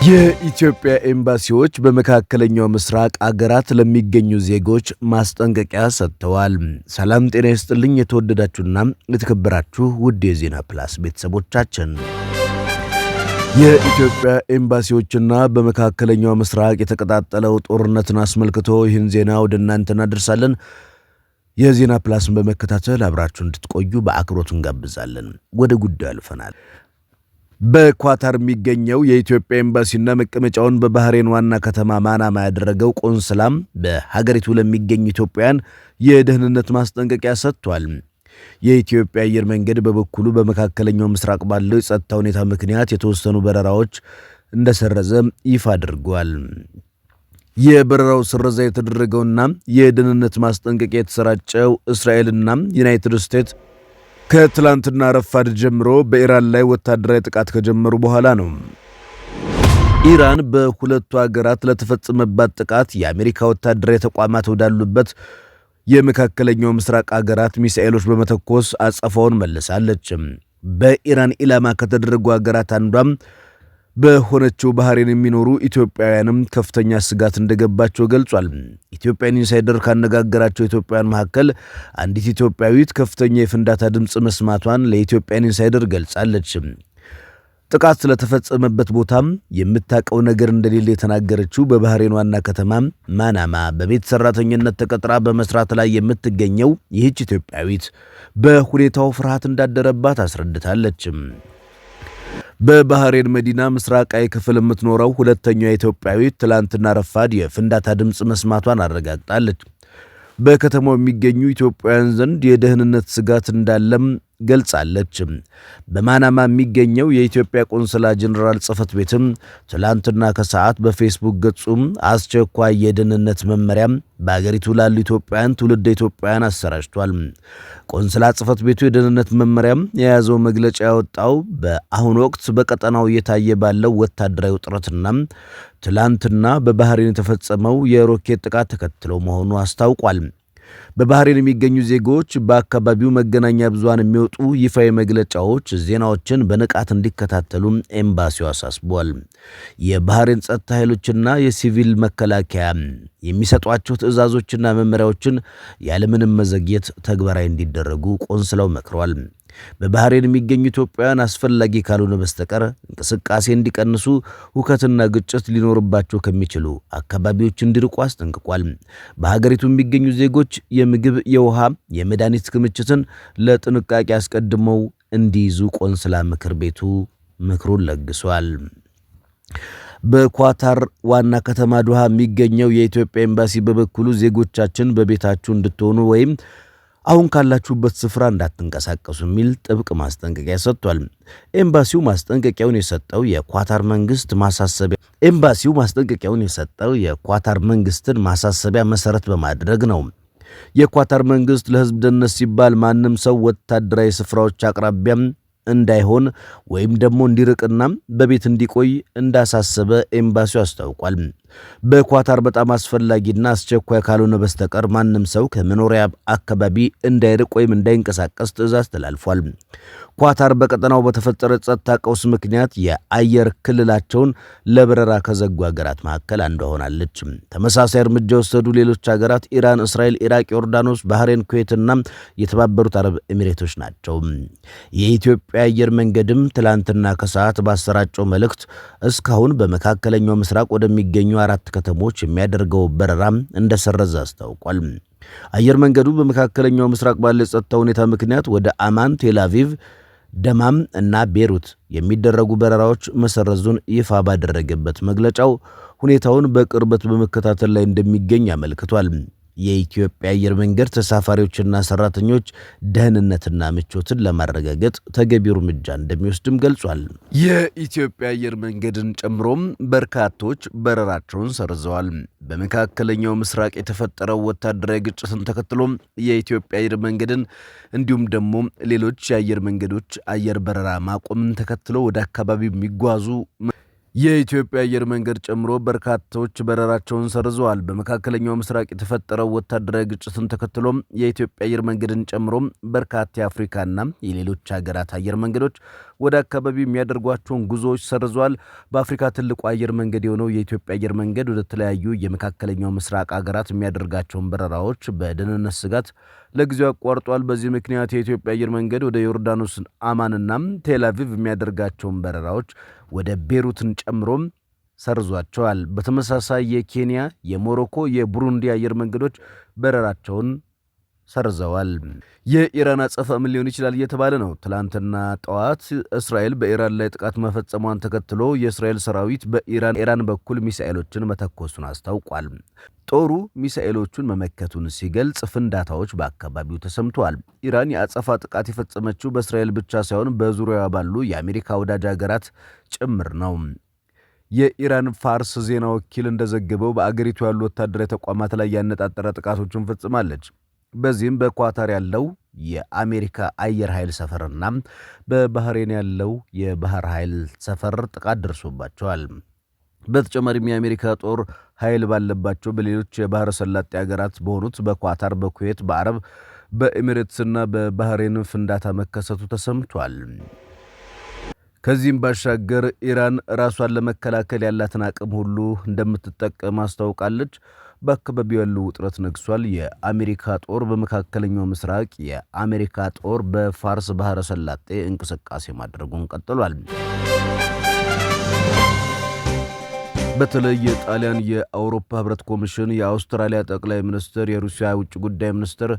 የኢትዮጵያ ኤምባሲዎች በመካከለኛው ምስራቅ አገራት ለሚገኙ ዜጎች ማስጠንቀቂያ ሰጥተዋል። ሰላም ጤና ይስጥልኝ የተወደዳችሁና የተከበራችሁ ውድ የዜና ፕላስ ቤተሰቦቻችን፣ የኢትዮጵያ ኤምባሲዎችና በመካከለኛው ምስራቅ የተቀጣጠለው ጦርነትን አስመልክቶ ይህን ዜና ወደ እናንተ እናደርሳለን። የዜና ፕላስን በመከታተል አብራችሁ እንድትቆዩ በአክብሮት እንጋብዛለን። ወደ ጉዳዩ አልፈናል። በኳታር የሚገኘው የኢትዮጵያ ኤምባሲና መቀመጫውን በባህሬን ዋና ከተማ ማናማ ያደረገው ቆንስላም በሀገሪቱ ለሚገኙ ኢትዮጵያውያን የደህንነት ማስጠንቀቂያ ሰጥቷል። የኢትዮጵያ አየር መንገድ በበኩሉ በመካከለኛው ምስራቅ ባለው የጸጥታ ሁኔታ ምክንያት የተወሰኑ በረራዎች እንደሰረዘ ይፋ አድርጓል። የበረራው ስረዛ የተደረገውና የደህንነት ማስጠንቀቂያ የተሰራጨው እስራኤልና ዩናይትድ ስቴትስ ከትላንትና ረፋድ ጀምሮ በኢራን ላይ ወታደራዊ ጥቃት ከጀመሩ በኋላ ነው። ኢራን በሁለቱ ሀገራት ለተፈጸመባት ጥቃት የአሜሪካ ወታደራዊ ተቋማት ወዳሉበት የመካከለኛው ምስራቅ ሀገራት ሚሳኤሎች በመተኮስ አጸፋውን መልሳለች። በኢራን ኢላማ ከተደረጉ ሀገራት አንዷም በሆነችው ባህሬን የሚኖሩ ኢትዮጵያውያንም ከፍተኛ ስጋት እንደገባቸው ገልጿል። ኢትዮጵያን ኢንሳይደር ካነጋገራቸው ኢትዮጵያውያን መካከል አንዲት ኢትዮጵያዊት ከፍተኛ የፍንዳታ ድምፅ መስማቷን ለኢትዮጵያን ኢንሳይደር ገልጻለች። ጥቃት ስለተፈጸመበት ቦታም የምታውቀው ነገር እንደሌለ የተናገረችው በባህሬን ዋና ከተማ ማናማ በቤት ሰራተኝነት ተቀጥራ በመስራት ላይ የምትገኘው ይህች ኢትዮጵያዊት በሁኔታው ፍርሃት እንዳደረባት አስረድታለች። በባህሬን መዲና ምስራቃዊ ክፍል የምትኖረው ሁለተኛዋ ኢትዮጵያዊት ትላንትና ረፋድ የፍንዳታ ድምፅ መስማቷን አረጋግጣለች። በከተማው የሚገኙ ኢትዮጵያውያን ዘንድ የደህንነት ስጋት እንዳለም ገልጻለች። በማናማ የሚገኘው የኢትዮጵያ ቆንስላ ጀነራል ጽሕፈት ቤትም ትላንትና ከሰዓት በፌስቡክ ገጹም አስቸኳይ የደህንነት መመሪያም በአገሪቱ ላሉ ኢትዮጵያውያን ትውልደ ኢትዮጵያውያን አሰራጭቷል። ቆንስላ ጽሕፈት ቤቱ የደህንነት መመሪያም የያዘው መግለጫ ያወጣው በአሁኑ ወቅት በቀጠናው እየታየ ባለው ወታደራዊ ውጥረትና ትላንትና በባህሬን የተፈጸመው የሮኬት ጥቃት ተከትሎ መሆኑ አስታውቋል። በባህሬን የሚገኙ ዜጎች በአካባቢው መገናኛ ብዙሃን የሚወጡ ይፋዊ መግለጫዎች፣ ዜናዎችን በንቃት እንዲከታተሉ ኤምባሲው አሳስቧል። የባህሬን ጸጥታ ኃይሎችና የሲቪል መከላከያ የሚሰጧቸው ትዕዛዞችና መመሪያዎችን ያለምንም መዘግየት ተግባራዊ እንዲደረጉ ቆንስላው መክረዋል። በባህሬን የሚገኙ ኢትዮጵያውያን አስፈላጊ ካልሆነ በስተቀር እንቅስቃሴ እንዲቀንሱ፣ ሁከትና ግጭት ሊኖርባቸው ከሚችሉ አካባቢዎች እንዲርቁ አስጠንቅቋል። በሀገሪቱ የሚገኙ ዜጎች የምግብ፣ የውሃ፣ የመድኃኒት ክምችትን ለጥንቃቄ አስቀድመው እንዲይዙ ቆንስላ ምክር ቤቱ ምክሩን ለግሷል። በኳታር ዋና ከተማ ዶሃ የሚገኘው የኢትዮጵያ ኤምባሲ በበኩሉ ዜጎቻችን በቤታችሁ እንድትሆኑ ወይም አሁን ካላችሁበት ስፍራ እንዳትንቀሳቀሱ የሚል ጥብቅ ማስጠንቀቂያ ሰጥቷል። ኤምባሲው ማስጠንቀቂያውን የሰጠው የኳታር መንግስትን ማሳሰቢያ መሰረት በማድረግ ነው። የኳታር መንግስት ለህዝብ ደህንነት ሲባል ማንም ሰው ወታደራዊ ስፍራዎች አቅራቢያም እንዳይሆን ወይም ደግሞ እንዲርቅና በቤት እንዲቆይ እንዳሳሰበ ኤምባሲው አስታውቋል። በኳታር በጣም አስፈላጊና አስቸኳይ ካልሆነ በስተቀር ማንም ሰው ከመኖሪያ አካባቢ እንዳይርቅ ወይም እንዳይንቀሳቀስ ትዕዛዝ ተላልፏል። ኳታር በቀጠናው በተፈጠረ ጸጥታ ቀውስ ምክንያት የአየር ክልላቸውን ለበረራ ከዘጉ ሀገራት መካከል አንዷ ሆናለች። ተመሳሳይ እርምጃ የወሰዱ ሌሎች ሀገራት ኢራን፣ እስራኤል፣ ኢራቅ፣ ዮርዳኖስ፣ ባህሬን፣ ኩዌትና የተባበሩት አረብ ኤሚሬቶች ናቸው። የኢትዮጵያ አየር መንገድም ትላንትና ከሰዓት ባሰራጨው መልእክት እስካሁን በመካከለኛው ምስራቅ ወደሚገኙ 4 ከተሞች የሚያደርገው በረራ እንደሰረዘ አስታውቋል። አየር መንገዱ በመካከለኛው ምስራቅ ባለው የጸጥታ ሁኔታ ምክንያት ወደ አማን፣ ቴልአቪቭ፣ ደማም እና ቤሩት የሚደረጉ በረራዎች መሰረዙን ይፋ ባደረገበት መግለጫው ሁኔታውን በቅርበት በመከታተል ላይ እንደሚገኝ አመልክቷል። የኢትዮጵያ አየር መንገድ ተሳፋሪዎችና ሰራተኞች ደህንነትና ምቾትን ለማረጋገጥ ተገቢው እርምጃ እንደሚወስድም ገልጿል። የኢትዮጵያ አየር መንገድን ጨምሮም በርካቶች በረራቸውን ሰርዘዋል። በመካከለኛው ምስራቅ የተፈጠረው ወታደራዊ ግጭትን ተከትሎ የኢትዮጵያ አየር መንገድን እንዲሁም ደግሞ ሌሎች የአየር መንገዶች አየር በረራ ማቆምን ተከትሎ ወደ አካባቢው የሚጓዙ የኢትዮጵያ አየር መንገድ ጨምሮ በርካቶች በረራቸውን ሰርዘዋል። በመካከለኛው ምስራቅ የተፈጠረው ወታደራዊ ግጭትን ተከትሎም የኢትዮጵያ አየር መንገድን ጨምሮ በርካታ የአፍሪካና የሌሎች ሀገራት አየር መንገዶች ወደ አካባቢው የሚያደርጓቸውን ጉዞዎች ሰርዟል። በአፍሪካ ትልቁ አየር መንገድ የሆነው የኢትዮጵያ አየር መንገድ ወደ ተለያዩ የመካከለኛው ምስራቅ ሀገራት የሚያደርጋቸውን በረራዎች በደህንነት ስጋት ለጊዜው አቋርጧል። በዚህ ምክንያት የኢትዮጵያ አየር መንገድ ወደ ዮርዳኖስ አማንና ቴልአቪቭ የሚያደርጋቸውን በረራዎች ወደ ቤሩትን ጨምሮም ሰርዟቸዋል። በተመሳሳይ የኬንያ፣ የሞሮኮ፣ የቡሩንዲ አየር መንገዶች በረራቸውን ሰርዘዋል። የኢራን አጸፋ ምን ሊሆን ይችላል እየተባለ ነው። ትላንትና ጠዋት እስራኤል በኢራን ላይ ጥቃት መፈጸሟን ተከትሎ የእስራኤል ሰራዊት በኢራን በኩል ሚሳኤሎችን መተኮሱን አስታውቋል። ጦሩ ሚሳኤሎቹን መመከቱን ሲገልጽ ፍንዳታዎች በአካባቢው ተሰምተዋል። ኢራን የአጸፋ ጥቃት የፈጸመችው በእስራኤል ብቻ ሳይሆን በዙሪያዋ ባሉ የአሜሪካ ወዳጅ ሀገራት ጭምር ነው። የኢራን ፋርስ ዜና ወኪል እንደዘገበው በአገሪቱ ያሉ ወታደራዊ ተቋማት ላይ ያነጣጠረ ጥቃቶችን ፈጽማለች። በዚህም በኳታር ያለው የአሜሪካ አየር ኃይል ሰፈርና በባህሬን ያለው የባህር ኃይል ሰፈር ጥቃት ደርሶባቸዋል። በተጨማሪም የአሜሪካ ጦር ኃይል ባለባቸው በሌሎች የባህረ ሰላጤ ሀገራት በሆኑት በኳታር፣ በኩዌት፣ በአረብ፣ በኤሚሬትስና በባህሬን ፍንዳታ መከሰቱ ተሰምቷል። ከዚህም ባሻገር ኢራን ራሷን ለመከላከል ያላትን አቅም ሁሉ እንደምትጠቀም አስታውቃለች። በአካባቢው ያለው ውጥረት ነግሷል። የአሜሪካ ጦር በመካከለኛው ምስራቅ፣ የአሜሪካ ጦር በፋርስ ባህረ ሰላጤ እንቅስቃሴ ማድረጉን ቀጥሏል። በተለይ የጣሊያን፣ የአውሮፓ ህብረት ኮሚሽን፣ የአውስትራሊያ ጠቅላይ ሚኒስትር፣ የሩሲያ ውጭ ጉዳይ ሚኒስትር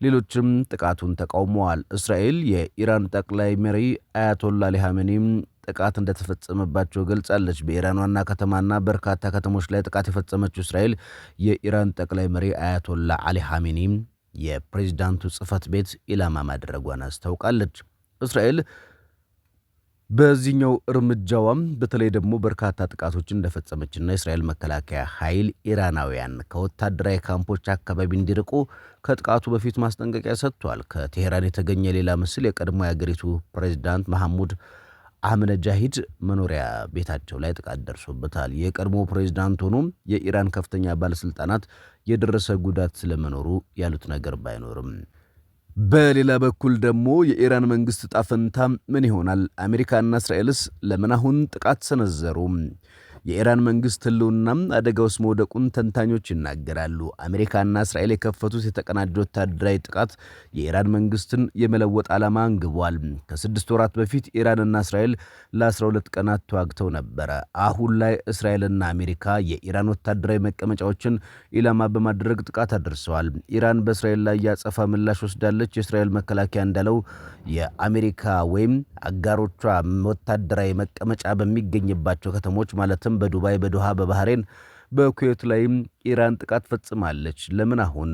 ሌሎችም ጥቃቱን ተቃውመዋል። እስራኤል የኢራን ጠቅላይ መሪ አያቶላ አሊ ኻሜኒም ጥቃት እንደተፈጸመባቸው ገልጻለች። በኢራን ዋና ከተማና በርካታ ከተሞች ላይ ጥቃት የፈጸመችው እስራኤል የኢራን ጠቅላይ መሪ አያቶላ አሊ ኻሜኒም የፕሬዝዳንቱ ጽህፈት ቤት ኢላማ ማድረጓን አስታውቃለች። እስራኤል በዚህኛው እርምጃዋም በተለይ ደግሞ በርካታ ጥቃቶችን እንደፈጸመችና የእስራኤል መከላከያ ኃይል ኢራናውያን ከወታደራዊ ካምፖች አካባቢ እንዲርቁ ከጥቃቱ በፊት ማስጠንቀቂያ ሰጥቷል። ከቴሄራን የተገኘ ሌላ ምስል የቀድሞ የአገሪቱ ፕሬዝዳንት መሐሙድ አህመድነጃሂድ መኖሪያ ቤታቸው ላይ ጥቃት ደርሶበታል። የቀድሞ ፕሬዝዳንት ሆኖም የኢራን ከፍተኛ ባለስልጣናት የደረሰ ጉዳት ስለመኖሩ ያሉት ነገር ባይኖርም በሌላ በኩል ደግሞ የኢራን መንግስት ጣፈንታ ምን ይሆናል? አሜሪካና እስራኤልስ ለምን አሁን ጥቃት ሰነዘሩ? የኢራን መንግስት ህልውና አደጋ ውስጥ መውደቁን ተንታኞች ይናገራሉ። አሜሪካና እስራኤል የከፈቱት የተቀናጀ ወታደራዊ ጥቃት የኢራን መንግስትን የመለወጥ ዓላማ አንግቧል። ከ6 ወራት በፊት ኢራንና እስራኤል ለ12 ቀናት ተዋግተው ነበረ። አሁን ላይ እስራኤልና አሜሪካ የኢራን ወታደራዊ መቀመጫዎችን ኢላማ በማድረግ ጥቃት አድርሰዋል። ኢራን በእስራኤል ላይ ያጸፋ ምላሽ ወስዳለች። የእስራኤል መከላከያ እንዳለው የአሜሪካ ወይም አጋሮቿ ወታደራዊ መቀመጫ በሚገኝባቸው ከተሞች ማለትም በዱባይ፣ በዶሃ፣ በባህሬን፣ በኩዌት ላይም ኢራን ጥቃት ፈጽማለች። ለምን አሁን?